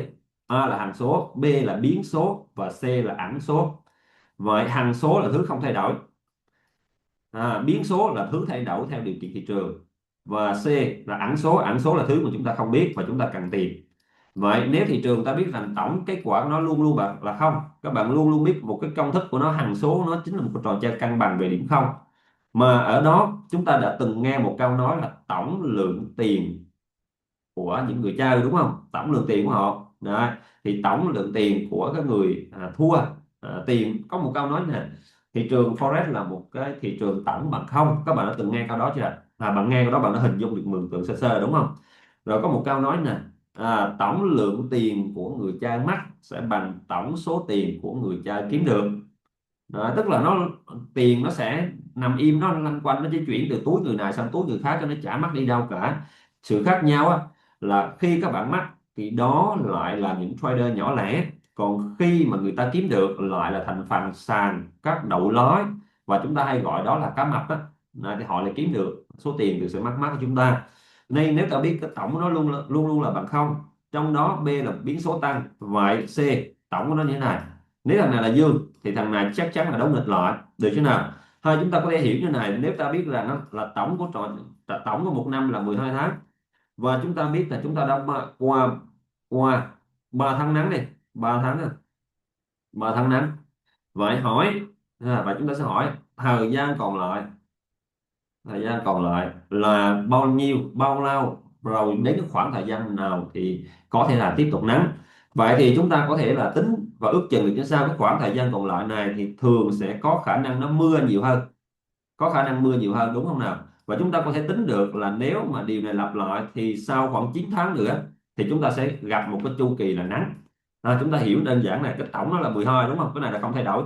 A là hằng số, B là biến số và C là ẩn số. Vậy hằng số là thứ không thay đổi, biến số là thứ thay đổi theo điều kiện thị trường, và C là ẩn số là thứ mà chúng ta không biết và chúng ta cần tìm. Vậy nếu thị trường ta biết rằng tổng kết quả của nó luôn luôn là không, các bạn luôn luôn biết một cái công thức của nó, hằng số nó chính là một trò chơi cân bằng về điểm không. Mà ở đó chúng ta đã từng nghe một câu nói là tổng lượng tiền của những người chơi, đúng không? Tổng lượng tiền của họ đấy, thì tổng lượng tiền của cái người thua tiền. Có một câu nói nè, thị trường forex là một cái thị trường tổng bằng không. Các bạn đã từng nghe câu đó chưa? Bạn nghe câu đó bạn đã hình dung được mường tượng sơ sơ, đúng không? Rồi có một câu nói nè, tổng lượng tiền của người chơi mất sẽ bằng tổng số tiền của người chơi kiếm được. Đó, tức là tiền nó sẽ nằm im, nó lăn quanh, nó chỉ chuyển từ túi người này sang túi người khác, cho nó chả mất đi đâu cả. Sự khác nhau á, là khi các bạn mắc thì đó lại là những trader nhỏ lẻ, còn khi mà người ta kiếm được lại là thành phần sàn các đậu lói, và chúng ta hay gọi đó là cá mập á. Thì họ lại kiếm được số tiền từ sự mắc mắc của chúng ta. Nên nếu ta biết cái tổng nó luôn luôn là bằng không, trong đó B là biến số tăng, vậy C tổng của nó như thế này, nếu thằng này là dương thì thằng này chắc chắn là đóng nghịch lại, được chứ nào? Hay chúng ta có thể hiểu như này, nếu ta biết rằng là tổng của một năm là 12 tháng, và chúng ta biết là chúng ta đã qua qua 3 tháng nắng đi, 3 tháng 3 tháng nắng. Vậy hỏi và chúng ta sẽ hỏi thời gian còn lại là bao nhiêu, bao lâu, rồi đến cái khoảng thời gian nào thì có thể là tiếp tục nắng. Vậy thì chúng ta có thể là tính và ước chừng được như sau, cái khoảng thời gian còn lại này thì thường sẽ có khả năng nó mưa nhiều hơn, có khả năng mưa nhiều hơn, đúng không nào? Và chúng ta có thể tính được là nếu mà điều này lặp lại thì sau khoảng 9 tháng nữa thì chúng ta sẽ gặp một cái chu kỳ là nắng. Chúng ta hiểu đơn giản này, cái tổng nó là 12, đúng không? Cái này là không thay đổi,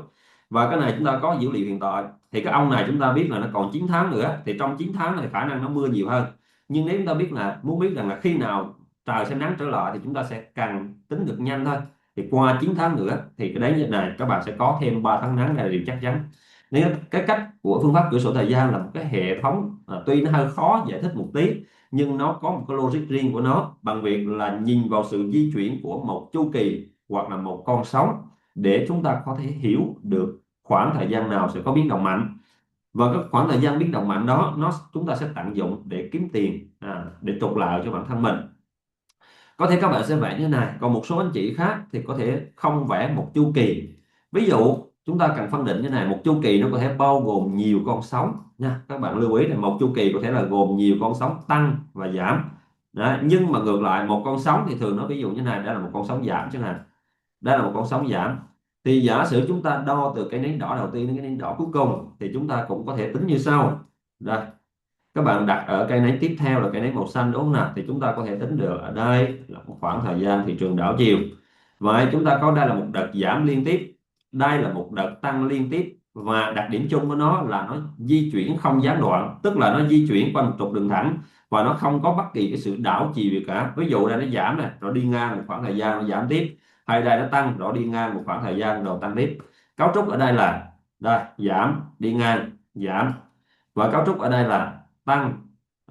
và cái này chúng ta có dữ liệu hiện tại, thì cái ông này chúng ta biết là nó còn 9 tháng nữa, thì trong 9 tháng này khả năng nó mưa nhiều hơn. Nhưng nếu chúng ta biết là muốn biết rằng là khi nào trời sẽ nắng trở lại thì chúng ta sẽ cần tính được nhanh thôi. Thì qua 9 tháng nữa thì cái đấy này các bạn sẽ có thêm 3 tháng nắng, này là điều chắc chắn. Nên cái cách của phương pháp cửa sổ thời gian là một cái hệ thống, tuy nó hơi khó giải thích một tí nhưng nó có một cái logic riêng của nó, bằng việc là nhìn vào sự di chuyển của một chu kỳ hoặc là một con sóng để chúng ta có thể hiểu được khoảng thời gian nào sẽ có biến động mạnh. Và cái khoảng thời gian biến động mạnh đó chúng ta sẽ tận dụng để kiếm tiền, để trục lợi cho bản thân mình. Có thể các bạn sẽ vẽ như thế này, còn một số anh chị khác thì có thể không vẽ một chu kỳ. Ví dụ chúng ta cần phân định như này, một chu kỳ nó có thể bao gồm nhiều con sóng nha. Các bạn lưu ý là một chu kỳ có thể là gồm nhiều con sóng tăng và giảm. Đấy, nhưng mà ngược lại một con sóng thì thường nó ví dụ như này, đây là một con sóng giảm chẳng hạn, đây là một con sóng giảm. Thì giả sử chúng ta đo từ cái nến đỏ đầu tiên đến cái nến đỏ cuối cùng thì chúng ta cũng có thể tính như sau. Đây, các bạn đặt ở cây nến tiếp theo là cây nến màu xanh, đúng không nào? Thì chúng ta có thể tính được ở đây là một khoảng thời gian thị trường đảo chiều. Vậy chúng ta có đây là một đợt giảm liên tiếp, đây là một đợt tăng liên tiếp, và đặc điểm chung của nó là nó di chuyển không gián đoạn, tức là nó di chuyển qua một trục đường thẳng và nó không có bất kỳ cái sự đảo chiều gì cả. Ví dụ đây nó giảm này rồi đi ngang một khoảng thời gian nó giảm tiếp, hay đây nó tăng rồi đi ngang một khoảng thời gian rồi tăng tiếp. Cấu trúc ở đây là đây giảm đi ngang giảm, và cấu trúc ở đây là tăng,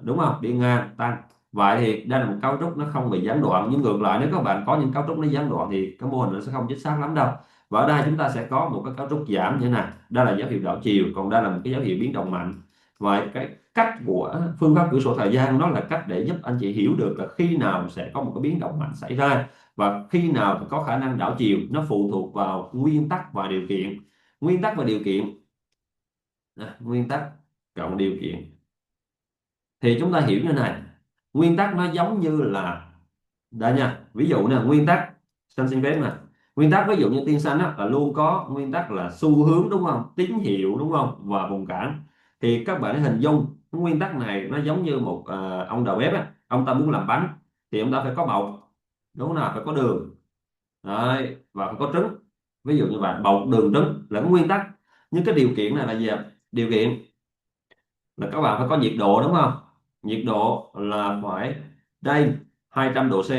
đúng không, đi ngang tăng. Vậy thì đây là một cấu trúc nó không bị gián đoạn, nhưng ngược lại nếu các bạn có những cấu trúc nó gián đoạn thì cái mô hình nó sẽ không chính xác lắm đâu. Và ở đây chúng ta sẽ có một cái cấu trúc giảm như thế này, đây là dấu hiệu đảo chiều, còn đây là một cái dấu hiệu biến động mạnh. Vậy cái cách của phương pháp cửa sổ thời gian nó là cách để giúp anh chị hiểu được là khi nào sẽ có một cái biến động mạnh xảy ra và khi nào thì có khả năng đảo chiều. Nó phụ thuộc vào nguyên tắc và điều kiện. Nguyên tắc và điều kiện, nguyên tắc cộng điều kiện thì chúng ta hiểu như này. Nguyên tắc nó giống như là đây nha, ví dụ nè, nguyên tắc xanh xin phép nè, nguyên tắc ví dụ như tiên xanh á, là luôn có nguyên tắc là xu hướng, đúng không, tín hiệu, đúng không, và vùng cản. Thì các bạn hãy hình dung cái nguyên tắc này nó giống như một ông đầu bếp á, ông ta muốn làm bánh thì ông ta phải có bột, đúng không nào, phải có đường. Đấy, và phải có trứng. Ví dụ như vậy, bột đường trứng là cái nguyên tắc. Nhưng cái điều kiện này là gì ạ? Điều kiện là các bạn phải có nhiệt độ, đúng không? Nhiệt độ là phải đây 200 độ C,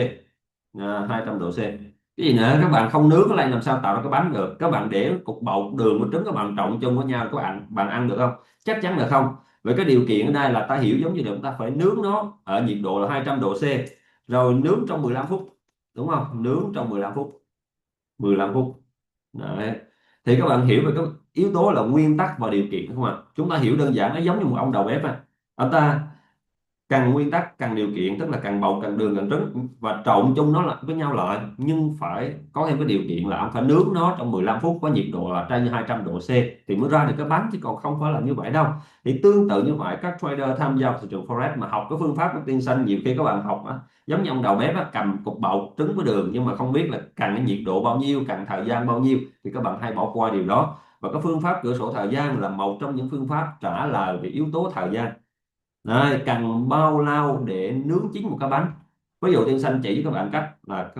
200 độ C. Cái gì nữa, các bạn không nướng lên làm sao tạo ra cái bánh được? Các bạn để cục bột đường với trứng các bạn trộn chung với nhau, các bạn ăn được không? Chắc chắn là không. Vậy cái điều kiện ở đây là ta hiểu giống như là chúng ta phải nướng nó ở nhiệt độ là 200 độ C, rồi nướng trong 15 phút, đúng không, nướng trong 15 phút, 15 phút. Đấy. Thì các bạn hiểu về cái yếu tố là nguyên tắc và điều kiện không ạ? Chúng ta hiểu đơn giản nó giống như một ông đầu bếp à. Ông ta cần nguyên tắc cần điều kiện, tức là cần bột cần đường cần trứng và trộn chung nó lại với nhau lại, nhưng phải có thêm cái điều kiện là ông phải nướng nó trong 15 phút có nhiệt độ là trên 200 độ C thì mới ra được cái bánh, chứ còn không phải là như vậy đâu. Thì tương tự như vậy, các trader tham gia vào thị trường forex mà học cái phương pháp của tiên xanh, nhiều khi các bạn học á, giống như ông đầu bếp á, cầm cục bột trứng với đường nhưng mà không biết là cần cái nhiệt độ bao nhiêu, cần thời gian bao nhiêu, thì các bạn hay bỏ qua điều đó. Và cái phương pháp cửa sổ thời gian là một trong những phương pháp trả lời về yếu tố thời gian. Đấy, cần bao lâu để nướng chín một cái bánh? Ví dụ Tiên Xanh chỉ cho các bạn cách là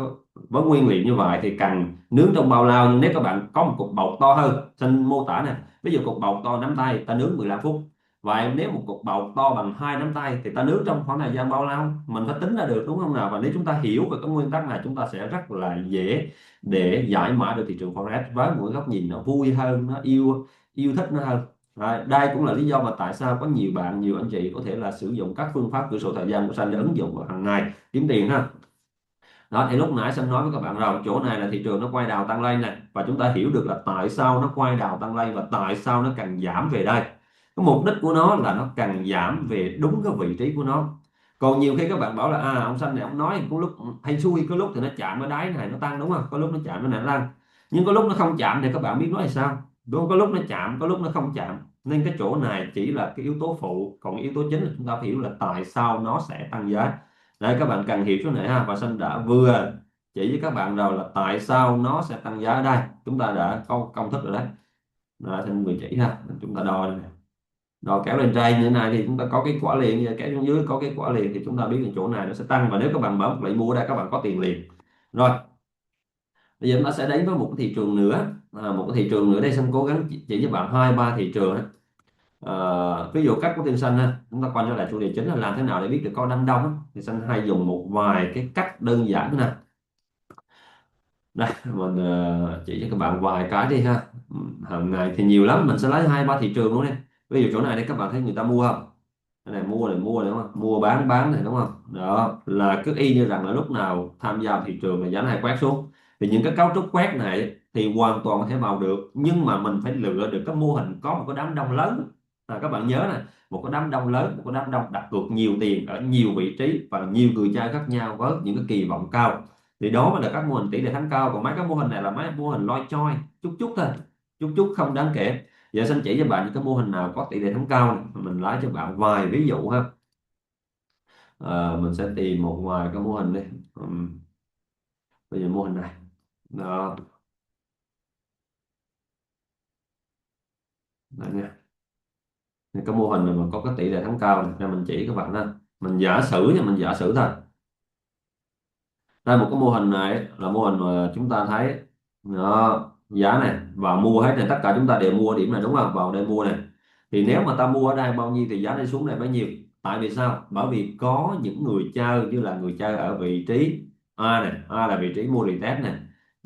với nguyên liệu như vậy thì cần nướng trong bao lâu. Nhưng nếu các bạn có một cục bột to hơn, xin mô tả nè, ví dụ cục bột to nắm tay ta nướng 15 phút. Vậy nếu một cục bột to bằng hai nắm tay thì ta nướng trong khoảng thời gian bao lâu? Mình phải tính ra được, đúng không nào? Và nếu chúng ta hiểu về cái nguyên tắc này, chúng ta sẽ rất là dễ để giải mã được thị trường forex với một cái góc nhìn nó vui hơn, nó yêu yêu thích nó hơn. Đấy, đây cũng là lý do mà tại sao có nhiều bạn, nhiều anh chị có thể là sử dụng các phương pháp cửa sổ thời gian của Sanh để ứng dụng vào hàng ngày kiếm tiền ha. Đó thì lúc nãy Sanh nói với các bạn rồi, chỗ này là thị trường nó quay đào tăng lên này, và chúng ta hiểu được là tại sao nó quay đào tăng lên và tại sao nó cần giảm về đây. Cái mục đích của nó là nó cần giảm về đúng cái vị trí của nó. Còn nhiều khi các bạn bảo là ông Sanh này ông nói có lúc hay xui, có lúc thì nó chạm ở đáy này nó tăng, đúng không, có lúc nó chạm cái này nó tăng, nhưng có lúc nó không chạm thì các bạn biết nói là sao, đúng không? Có lúc nó chạm, có lúc nó không chạm. Nên cái chỗ này chỉ là cái yếu tố phụ, còn yếu tố chính là chúng ta phải hiểu là tại sao nó sẽ tăng giá. Đây, các bạn cần hiểu chỗ này ha, và Sinh đã vừa chỉ với các bạn rồi là tại sao nó sẽ tăng giá ở đây, chúng ta đã có công thức rồi đấy. Rồi Sinh vừa chỉ ha, chúng ta đo đây nè, đo kéo lên trên như thế này thì chúng ta có cái quả liền, kéo xuống dưới có cái quả liền thì chúng ta biết là chỗ này nó sẽ tăng, và nếu các bạn mở một lệnh mua ở đây các bạn có tiền liền. Rồi bây giờ chúng ta sẽ đến với một cái thị trường nữa, một cái thị trường nữa đây Sinh cố gắng chỉ cho bạn hai ba thị trường. Ví dụ cách của Tiên Xanh ha, chúng ta quay trở lại chủ đề chính là làm thế nào để biết được con đám đông á. Thì Xanh hay dùng một vài cái cách đơn giản thế này. Đây mình chỉ cho các bạn vài cái đi ha. Hàng ngày thì nhiều lắm, mình sẽ lấy hai ba thị trường luôn đi. Ví dụ chỗ này đây các bạn thấy người ta mua không, cái này mua này đúng không, mua bán này đúng không, đó là cứ y như rằng là lúc nào tham gia vào thị trường là giá này quét xuống. Thì những cái cấu trúc quét này thì hoàn toàn có thể vào được, nhưng mà mình phải lựa được cái mô hình có một cái đám đông lớn. Các bạn nhớ này, một cái đám đông lớn, một cái đám đông đặt cược nhiều tiền ở nhiều vị trí và nhiều người chơi khác nhau với những cái kỳ vọng cao, thì đó mới là các mô hình tỷ lệ thắng cao. Còn mấy cái mô hình này là mấy mô hình loi choi chút chút thôi, chút chút không đáng kể. Giờ xin chỉ cho bạn những cái mô hình nào có tỷ lệ thắng cao này. Mình lấy cho bạn vài ví dụ ha. Mình sẽ tìm một vài cái mô hình đi. Bây giờ mô hình này đó, đây nha. Thì cái mô hình này mà có cái tỷ lệ thắng cao này cho mình chỉ các bạn ha. Mình giả sử nha, mình giả sử thôi. Đây một cái mô hình này là mô hình mà chúng ta thấy đó, giá này và mua hết này, tất cả chúng ta đều mua điểm này đúng không, vào đây mua này. Thì nếu mà ta mua ở đây bao nhiêu thì giá đây xuống này bấy nhiêu. Tại vì sao? Bởi vì có những người chơi như là người chơi ở vị trí A này, A là vị trí mua retest này,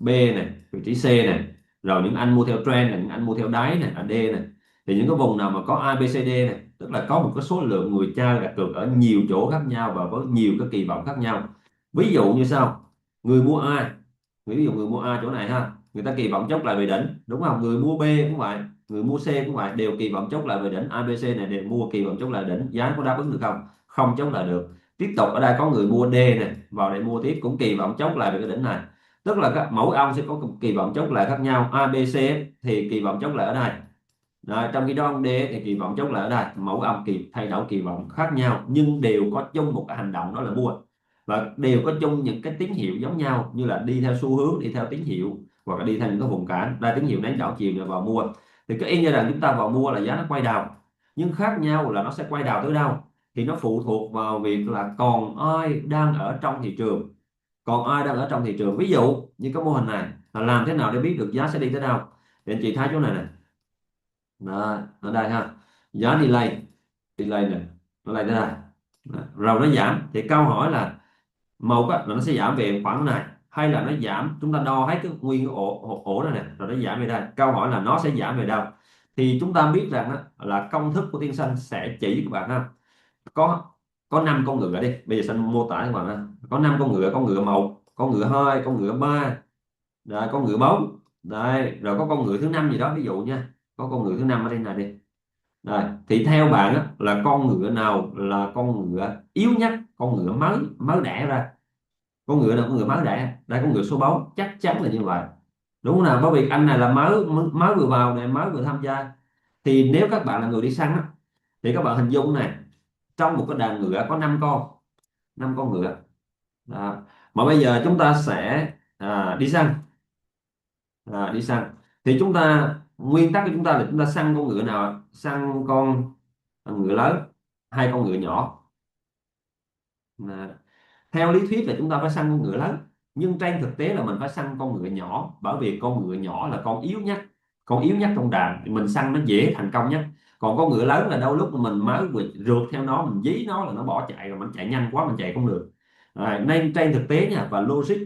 B này, vị trí C này, rồi những anh mua theo trend này, những anh mua theo đáy này là D này. Thì những cái vùng nào mà có A B C D này, tức là có một cái số lượng người chơi đặt cược ở nhiều chỗ khác nhau và với nhiều cái kỳ vọng khác nhau. Ví dụ như sau, người mua A, ví dụ người mua A chỗ này ha, người ta kỳ vọng chốt lại về đỉnh, đúng không? Người mua B cũng vậy, người mua C cũng vậy, đều kỳ vọng chốt lại về đỉnh. A B C này đều mua kỳ vọng chốt lại đỉnh, giá có đáp ứng được không? Không chốt lại được. Tiếp tục ở đây có người mua D này vào để mua tiếp, cũng kỳ vọng chốt lại về cái đỉnh này. Tức là các mỗi ông sẽ có một kỳ vọng chốt lại khác nhau. A B C thì kỳ vọng chốt lại ở đây. Rồi, trong khi đó ông D thì kỳ vọng chốt lại ở đây. Mỗi ông thay đổi kỳ vọng khác nhau nhưng đều có chung một cái hành động, đó là mua, và đều có chung những cái tín hiệu giống nhau, như là đi theo xu hướng, đi theo tín hiệu, hoặc là đi theo những cái vùng cản. Đây tín hiệu đánh đảo chiều là vào mua, thì cái y như rằng chúng ta vào mua là giá nó quay đầu, nhưng khác nhau là nó sẽ quay đầu tới đâu, thì nó phụ thuộc vào việc là còn ai đang ở trong thị trường. Còn ai đang ở trong thị trường, ví dụ như cái mô hình này là làm thế nào để biết được giá sẽ đi tới đâu. Thì anh chị thấy chỗ này nè, đó, ở đây ha, giá đi lên, đi lên này, nó lên tới đây. Đó, rồi nó giảm, thì câu hỏi là một á, là nó sẽ giảm về khoảng này, hay là nó giảm, chúng ta đo hết cái nguyên cái ổ này nè, rồi nó giảm về đây. Câu hỏi là nó sẽ giảm về đâu. Thì chúng ta biết rằng á, là công thức của Tiên Xanh sẽ chỉ các bạn ha, có có 5 con ngựa đi, bây giờ Xanh mô tả các bạn ha, có 5 con ngựa, con ngựa một, con ngựa hai, con ngựa ba, rồi con ngựa bốn, đây rồi có con ngựa thứ năm gì đó ví dụ nha, có con ngựa thứ năm ở đây này đi. Rồi, thì theo bạn á, là con ngựa nào là con ngựa yếu nhất, con ngựa mới mới đẻ ra, con ngựa nào con ngựa mới đẻ, đây con ngựa số 4 chắc chắn là như vậy, đúng không nào? Bởi vì anh này là mới mới vừa vào này, mới vừa tham gia. Thì nếu các bạn là người đi săn á, thì các bạn hình dung này, trong một cái đàn ngựa có 5 con, 5 con ngựa. Đó. Mà bây giờ chúng ta sẽ đi săn, đi săn, thì chúng ta nguyên tắc của chúng ta là chúng ta săn con ngựa nào ạ? Săn con ngựa lớn hay con ngựa nhỏ? À, theo lý thuyết là chúng ta phải săn con ngựa lớn, nhưng trên thực tế là mình phải săn con ngựa nhỏ, bởi vì con ngựa nhỏ là con yếu nhất, con yếu nhất trong đàn thì mình săn nó dễ thành công nhất. Còn con ngựa lớn là đôi lúc mà mình mới vừa rượt theo nó, mình dí nó là nó bỏ chạy, rồi mình chạy nhanh quá mình chạy không được. Nên trên thực tế nha, và logic,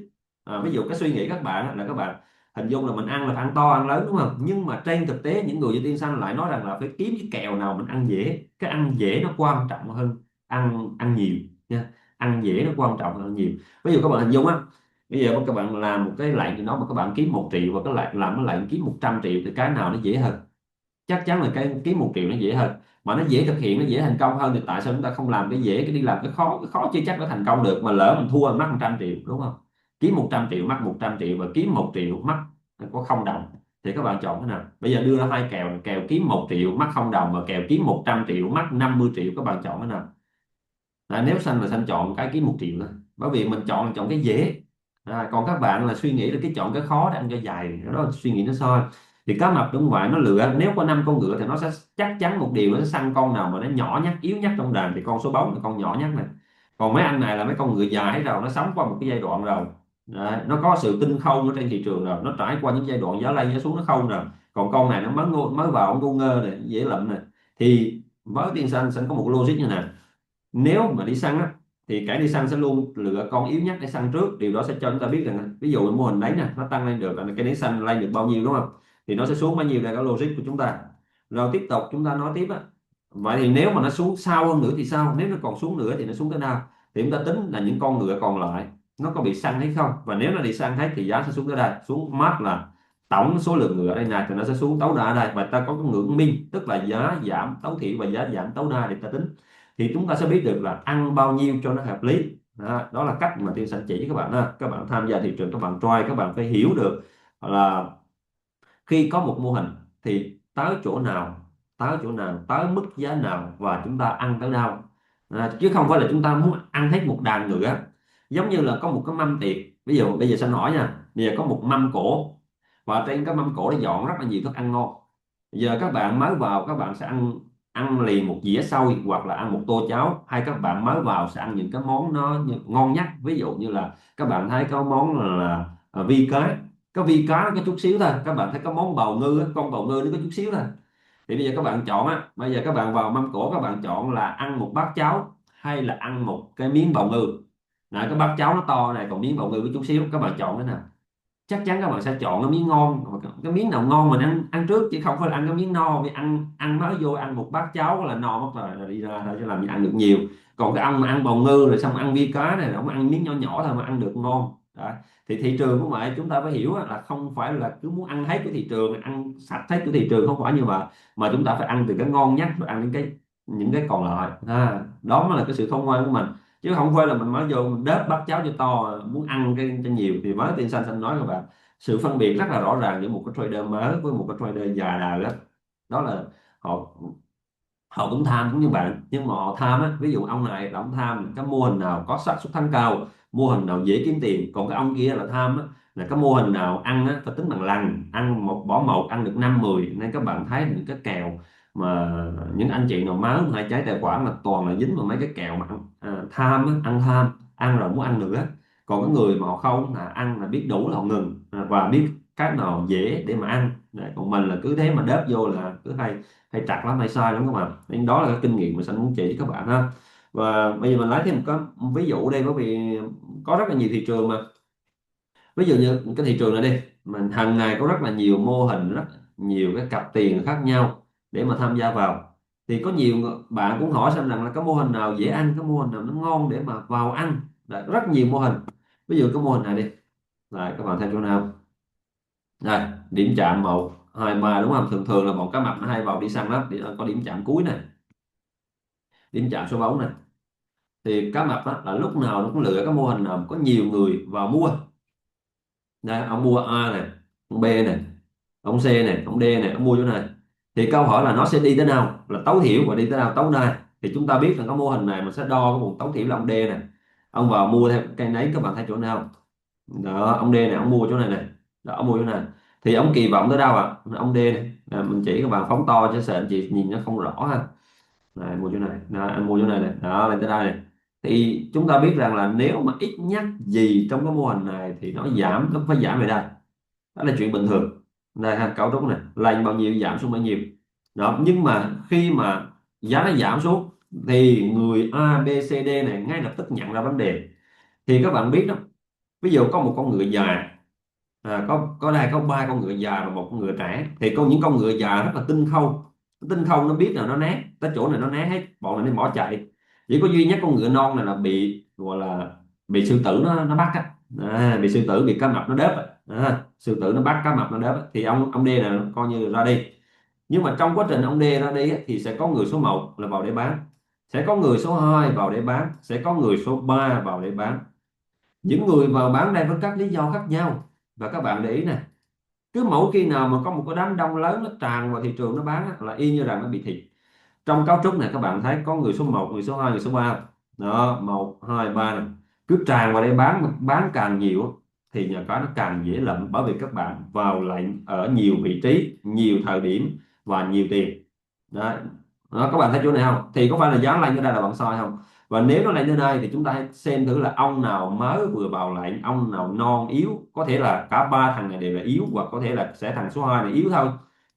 ví dụ cái suy nghĩ các bạn là các bạn hình dung là mình ăn là phải ăn to ăn lớn, đúng không? Nhưng mà trên thực tế những người như Tiên Xanh lại nói rằng là phải kiếm cái kèo nào mình ăn dễ, cái ăn dễ nó quan trọng hơn ăn ăn nhiều nha. Ăn dễ nó quan trọng hơn nhiều. Ví dụ các bạn hình dung á, bây giờ các bạn làm một cái lệnh gì đó mà các bạn kiếm 1 triệu, và cái lệnh làm cái lệnh kiếm 100 triệu, thì cái nào nó dễ hơn? Chắc chắn là cái kiếm 1 triệu nó dễ hơn, mà nó dễ thực hiện, nó dễ thành công hơn. Thì tại sao chúng ta không làm cái dễ, cái đi làm cái khó chưa chắc nó thành công được, mà lỡ mình thua mình mất 100 triệu, đúng không? Kiếm 100 triệu mất 100 triệu, và kiếm 1 triệu mất có 0 đồng, thì các bạn chọn cái nào? Bây giờ đưa ra hai kèo, kèo kiếm 1 triệu mất 0 đồng, và kèo kiếm 100 triệu mất 50 triệu, các bạn chọn cái nào? Nếu xanh là xanh chọn cái kiếm 1 triệu thôi, bởi vì mình chọn cái dễ. Còn các bạn là suy nghĩ là cái chọn cái khó để ăn cho dài, đó là suy nghĩ nó sai. Thì cá mập đúng vậy, nó lựa nếu có 5 con ngựa thì nó sẽ chắc chắn một điều, nó sẽ săn con nào mà nó nhỏ nhất, yếu nhất trong đàn, thì con số 4 là con nhỏ nhất này. Còn mấy anh này là mấy con ngựa dài hết rồi, nó sống qua một cái giai đoạn rồi. Đấy, nó có sự tinh không ở trên thị trường rồi, nó trải qua những giai đoạn giá lên giá xuống nó không rồi. Còn con này nó mới vào, ông ngu ngơ này, dễ lậm này. Thì với Tiên Xanh sẽ có một logic như này: nếu mà đi săn á, thì kẻ đi săn sẽ luôn lựa con yếu nhất để săn trước. Điều đó sẽ cho chúng ta biết rằng, ví dụ mô hình đấy nè, nó tăng lên được là cái nấy xanh lên được bao nhiêu, đúng không? Thì nó sẽ xuống bao nhiêu, là cái logic của chúng ta. Rồi tiếp tục chúng ta nói tiếp á, vậy thì nếu mà nó xuống sâu hơn nữa thì sao? Nếu nó còn xuống nữa thì nó xuống tới nào? Thì chúng ta tính là những con ngựa còn lại nó có bị săn hay không, và nếu nó bị săn hết thì giá sẽ xuống tới đây, xuống mát là tổng số lượng ngựa ở đây này, thì nó sẽ xuống tối đa ở đây, và ta có cái ngưỡng min, tức là giá giảm tối thiểu và giá giảm tối đa để ta tính. Thì chúng ta sẽ biết được là ăn bao nhiêu cho nó hợp lý. Đó là cách mà Tiên sẽ chỉ với các bạn đó. Các bạn tham gia thị trường, các bạn try, các bạn phải hiểu được là khi có một mô hình thì tới chỗ nào, tới chỗ nào, tới mức giá nào, và chúng ta ăn tới đâu. Chứ không phải là chúng ta muốn ăn hết một đàn nữa. Giống như là có một cái mâm tiệc, ví dụ bây giờ xin hỏi nha, bây giờ có một mâm cỗ, và trên cái mâm cỗ để dọn rất là nhiều thức ăn ngon. Giờ các bạn mới vào, các bạn sẽ ăn ăn liền một dĩa xôi, hoặc là ăn một tô cháo, hay các bạn mới vào sẽ ăn những cái món nó ngon nhất. Ví dụ như là các bạn thấy có món là vi cá, có vi cá nó có chút xíu thôi. Các bạn thấy có món bào ngư á, con bào ngư nó có chút xíu thôi. Thì bây giờ các bạn chọn á, bây giờ các bạn vào mâm cỗ, các bạn chọn là ăn một bát cháo hay là ăn một cái miếng bào ngư. Cái bát cháo nó to này, còn miếng bào ngư có chút xíu, các bạn chọn cái nào? chắc chắn các bạn sẽ chọn cái miếng ngon. Cái miếng nào ngon mình ăn ăn trước, chứ không phải là ăn cái miếng no, vì ăn ăn mới vô ăn một bát cháo là no mất rồi, là đi ra thôi chứ làm gì ăn được nhiều. Còn cái ông mà ăn bào ngư rồi xong ăn vi cá này, ông ăn miếng nhỏ nhỏ thôi mà ăn được ngon. Đó. Thì thị trường của mày chúng ta phải hiểu á, là không phải là cứ muốn ăn hết của thị trường, ăn sạch hết của thị trường, không phải như mà chúng ta phải ăn từ cái ngon nhất rồi ăn những cái còn lại. Đó mới là cái sự khôn ngoan của mình, chứ không phải là mình mới vô mình đớp bát cháo cho to, muốn ăn cái cho nhiều. Thì mới tiên xanh xanh nói các bạn, sự phân biệt rất là rõ ràng giữa một cái trader mới với một cái trader già đời đó. Đó là họ họ cũng tham cũng như bạn, nhưng mà họ tham á, ví dụ ông này là ông tham cái mô hình nào có xác suất thắng cao, mô hình nào dễ kiếm tiền. Còn cái ông kia là tham á, là cái mô hình nào ăn á phải tính bằng lần, ăn một bỏ một ăn được 5 10. Nên các bạn thấy những cái kèo mà những anh chị nào máu hai trái tài khoản là toàn là dính vào mấy cái kèo mà tham á, ăn tham, ăn rồi muốn ăn nữa. Còn cái người mà họ không, là ăn là biết đủ là họ ngừng, và biết cách nào dễ để mà ăn. Đấy, còn mình là cứ thế mà đớp vô là cứ hay hay trật lắm, hay sai lắm các bạn. Nên đó là cái kinh nghiệm mà Sanh muốn chỉ các bạn ha. Và bây giờ mình lấy thêm một cái ví dụ đây, bởi vì có rất là nhiều thị trường mà. Ví dụ như cái thị trường này đi, mình hàng ngày có rất là nhiều mô hình, rất nhiều cái cặp tiền khác nhau để mà tham gia vào. Thì có nhiều bạn cũng hỏi xem rằng là cái mô hình nào dễ ăn, cái mô hình nào nó ngon để mà vào ăn. Đấy, rất nhiều mô hình. Ví dụ cái mô hình này đi, là các bạn thấy chỗ nào đây, điểm chạm 1 2 3 đúng không? Thường thường là một cái mập nó hay vào đi săn lắm, thì có điểm chạm cuối này, điểm chạm số bóng này. Thì cá mập á, là lúc nào nó cũng lựa cái mô hình nào có nhiều người vào mua. Đây, ông mua A này, ông B này, ông C này, ông D này, ông mua chỗ này. Thì câu hỏi là nó sẽ đi tới nào là tối thiểu và đi tới nào tối đa. Thì chúng ta biết là cái mô hình này mình sẽ đo cái vùng tối thiểu là ông D này. Ông vào mua theo cây nấy, các bạn thấy chỗ nào đó, ông D này ông mua chỗ này này, đó ông mua chỗ này. Thì ông kỳ vọng tới đâu ạ? Ông D này. Mình chỉ các bạn phóng to cho sợ anh chị nhìn nó không rõ ha. Này, mua chỗ này đó, anh mua chỗ này này đó, lên tới đây này. Thì chúng ta biết rằng là nếu mà ít nhất gì trong cái mô hình này thì nó phải giảm về đây. Đó là chuyện bình thường. Đây ha, cấu trúc này lên bao nhiêu giảm xuống bao nhiêu. Đó, nhưng mà khi mà giá nó giảm xuống thì người A B C D này ngay lập tức nhận ra vấn đề. Thì các bạn biết đó, ví dụ có một con ngựa già, có đây có 3 con ngựa già và một con ngựa trẻ. Thì có những con ngựa già rất là tinh khâu, nó biết là nó né tới chỗ này, nó né hết, bọn này nó bỏ chạy. Chỉ có duy nhất con ngựa non này là bị gọi là bị sư tử nó bắt á. Bị sư tử, bị cá mập nó đớp á. Sư tử nó bắt cá mập nó đớp á. Thì ông D này coi như là ra đi. Nhưng mà trong quá trình ông D ra đi á, thì sẽ có người số 1 là vào để bán, sẽ có người số 2 vào để bán, sẽ có người số 3 vào để bán. Những người vào bán đây với các lý do khác nhau. Và các bạn để ý nè, cứ mỗi khi nào mà có một cái đám đông lớn nó tràn vào thị trường nó bán á, là y như rằng nó bị thịt. Trong cấu trúc này các bạn thấy có người số 1 người số 2 người số 3 đó, 1 2 3 này. Cứ tràn vào đây bán càng nhiều thì nhà cái nó càng dễ lệnh, bởi vì các bạn vào lệnh ở nhiều vị trí, nhiều thời điểm và nhiều tiền. Đấy. Đó, các bạn thấy chỗ này không? Thì có phải là giá lên ở đây là bạn soi không? Và nếu nó lên tới đây thì chúng ta hãy xem thử là ông nào mới vừa vào lệnh, ông nào non yếu, có thể là cả 3 thằng này đều là yếu, hoặc có thể là sẽ thằng số 2 này yếu thôi.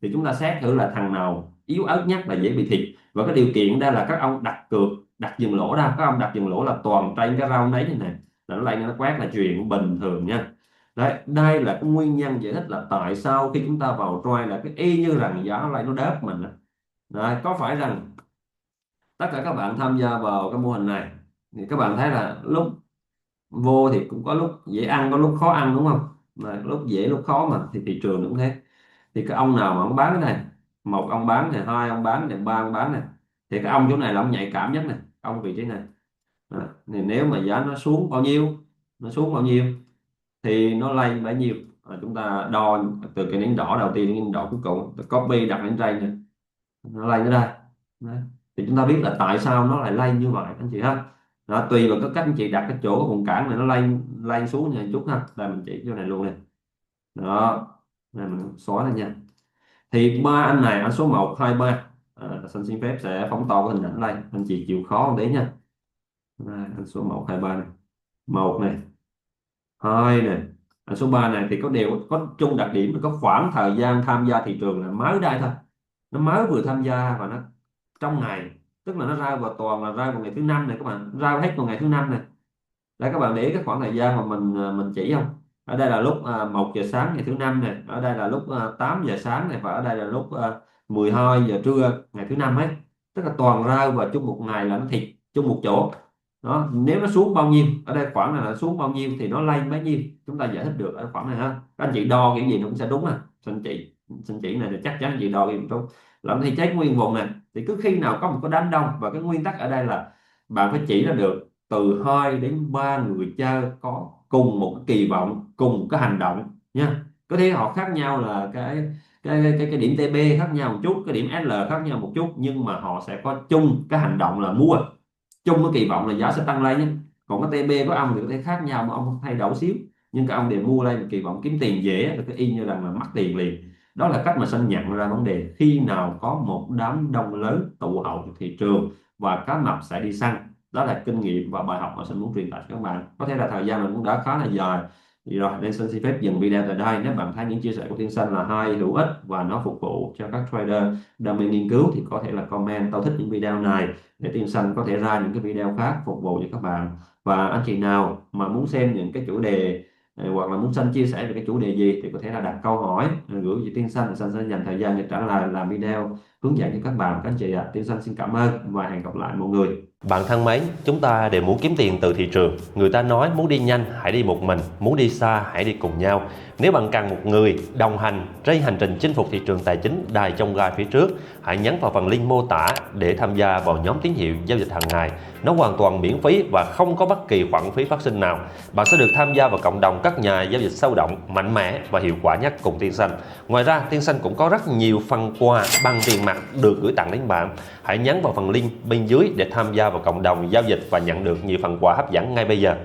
Thì chúng ta xét thử là thằng nào yếu ớt nhất là dễ bị thịt. Và cái điều kiện đây là các ông đặt cược, đặt dừng lỗ ra, các ông đặt dừng lỗ là toàn trên cái round đấy này, là nó lên nó quét là chuyện bình thường nha. Đấy, đây là cái nguyên nhân giải thích là tại sao khi chúng ta vào trade là cái y như rằng giá nó lên nó đớp mình á. Đấy, có phải rằng tất cả các bạn tham gia vào cái mô hình này thì các bạn thấy là lúc vô thì cũng có lúc dễ ăn, có lúc khó ăn đúng không? Mà lúc dễ lúc khó mà, thì thị trường cũng thế. Thì cái ông nào mà ông bán cái này, một ông bán này, hai ông bán này, ba ông bán này, thì cái ông chỗ này là ông nhạy cảm nhất này, ông vị trí này. Đó. Thì nếu mà giá nó xuống bao nhiêu, nó xuống bao nhiêu thì nó lên bấy nhiêu. Chúng ta đo từ cái nến đỏ đầu tiên đến nến đỏ cuối cùng, copy đặt lên trên này, nó lên ở đây. Đấy. Thì chúng ta biết là tại sao nó lại lên như vậy anh chị ha. Đó, tùy vào cái cách anh chị đặt cái chỗ cái vùng cản này nó lên lên xuống nha chút ha. Đây mình chỉ chỗ này luôn này. Đó, này mình xóa lên nha. Thì ba anh này, anh số 1 2 3, Sanh xin phép sẽ phóng to cái hình ảnh lên, anh chị chịu khó một tí nha. Đây, anh số 1 2 3 này, một này, hai này, anh số 3 này thì có đều có chung đặc điểm là có khoảng thời gian tham gia thị trường là mới đây thôi. Nó mới vừa tham gia và nó trong ngày, tức là nó ra vào toàn là ra vào ngày thứ năm này các bạn, ra hết vào ngày thứ năm này. Đây các bạn để ý cái khoảng thời gian mà mình chỉ không, ở đây là lúc 1 giờ sáng ngày thứ năm này, ở đây là lúc 8 giờ sáng này, và ở đây là lúc 12 giờ trưa ngày thứ năm ấy. Tức là toàn rơi vào chung một ngày là nó thịt chung một chỗ đó. Nếu nó xuống bao nhiêu ở đây, khoảng này là xuống bao nhiêu thì nó lên bấy nhiêu, chúng ta giải thích được ở khoảng này ha. Các anh chị đo kiểu gì nó cũng sẽ đúng à. Xin chỉ này thì chắc chắn anh chị đo kiểu đúng. Làm thì cháy nguyên vùng này thì cứ khi nào có một cái đám đông, và cái nguyên tắc ở đây là bạn phải chỉ ra được từ 2 đến 3 người chơi có cùng một cái kỳ vọng, cùng một cái hành động nha. Có thể họ khác nhau là cái điểm TP khác nhau một chút, cái điểm SL khác nhau một chút, nhưng mà họ sẽ có chung cái hành động là mua, chung cái kỳ vọng là giá sẽ tăng lên nhé. Còn cái TP của ông thì có thể khác nhau, mà ông thay đổi xíu, nhưng các ông đều mua lên kỳ vọng kiếm tiền dễ, là cái y như là mất tiền liền. Đó là cách mà Sanh nhận ra vấn đề khi nào có một đám đông lớn tụ họp thị trường và cá mập sẽ đi săn. Đó là kinh nghiệm và bài học mà Sanh muốn truyền tải cho các bạn. Có thể là thời gian mình cũng đã khá là dài rồi, nên Sanh xin phép dừng video tại đây. Nếu bạn thấy những chia sẻ của Tiên Sanh là hay, hữu ích và nó phục vụ cho các trader đam mê nghiên cứu, thì có thể là comment tao thích những video này, để Tiên Sanh có thể ra những cái video khác phục vụ cho các bạn. Và anh chị nào mà muốn xem những cái chủ đề hoặc là muốn Sanh chia sẻ về cái chủ đề gì thì có thể là đặt câu hỏi gửi về Tiên Sanh, Sanh sẽ dành thời gian để trả lời, làm video hướng dẫn cho các bạn. Các anh chị ạ, Tiên Sanh xin cảm ơn và hẹn gặp lại mọi người. Bạn thân mến, chúng ta đều muốn kiếm tiền từ thị trường. Người ta nói muốn đi nhanh hãy đi một mình, muốn đi xa hãy đi cùng nhau. Nếu bạn cần một người đồng hành trên hành trình chinh phục thị trường tài chính đài chông gai phía trước, hãy nhấn vào phần link mô tả để tham gia vào nhóm tín hiệu giao dịch hàng ngày. Nó hoàn toàn miễn phí và không có bất kỳ khoản phí phát sinh nào. Bạn sẽ được tham gia vào cộng đồng các nhà giao dịch sôi động, mạnh mẽ và hiệu quả nhất cùng Tiên Sanh. Ngoài ra, Tiên Sanh cũng có rất nhiều phần quà bằng tiền mặt được gửi tặng đến bạn. Hãy nhấn vào phần link bên dưới để tham gia vào cộng đồng giao dịch và nhận được nhiều phần quà hấp dẫn ngay bây giờ.